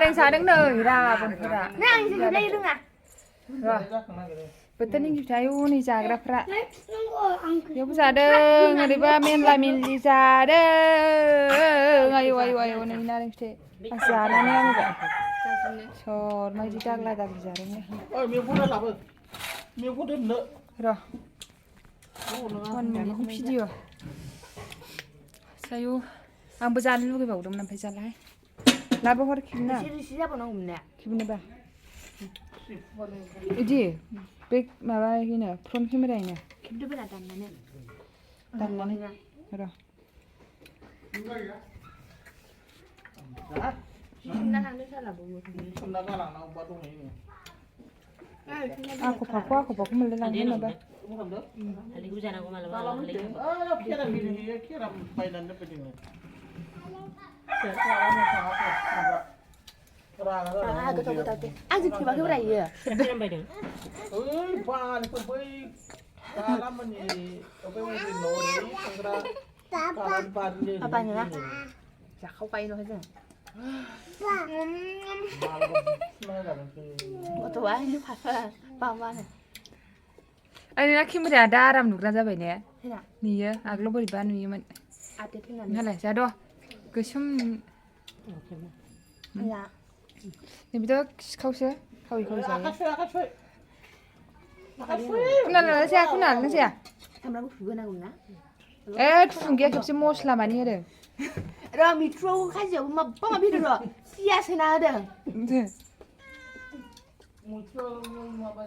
Đánh giá đứng nơi ra bọn phụ ra. Nè anh sẽ đây đừng à? Rồi. Betul ni cayu ni jaga pra. Ya bisa deh ngadi ba men la min li sa deh. Ayo ni na ringste. Asana ni am ba. Chor mai di tak la tak di jare ni. Miếng phút đã làm rồi. Miếng phút đến nữa. Rồi. Con mình không video. Sayu. Ang bazan lu ke ba udam nam phai jalai. La ba hor khimna. Siapa nak umne? Khimna ba. Idi. Big माबा हिनो front camera हिनो Kita pernah tanya दाननानै र' Kita tanya salah bu. Sunda galang na ba dong ini. aku paku melelang na ba Mo kam do? Ali ko jana ko Kalau malawa mo ali. kira gini kira mainan da pedi ne. Kira mo sa ako. Ah, betul. Aji kiba kibra iya. Kira bay deng. Ba ni ko boy. Kala man ni ko boy mo no ni sangra. Kalan par ni. Apa ni lah? Ya kau pakai no aja. Betul ah ini apa? Bawa ni. ani na kimra daram nukra जाबाय ne Tidak. niyo aglo बोरैबा नुयोमोन Ada tu nak. नालाय जाद' गोसोम Ya. नैबेथ' सिखावसो खावै जायो Akasoi. खुनालाय जाया खुनालाय जाया Kamu aku juga nak umna. थुफुंगिया खेबसे मस्ला मानि होदों Rami throw kaji ma bama bidu ro. Sia sena ada. Muncul mau apa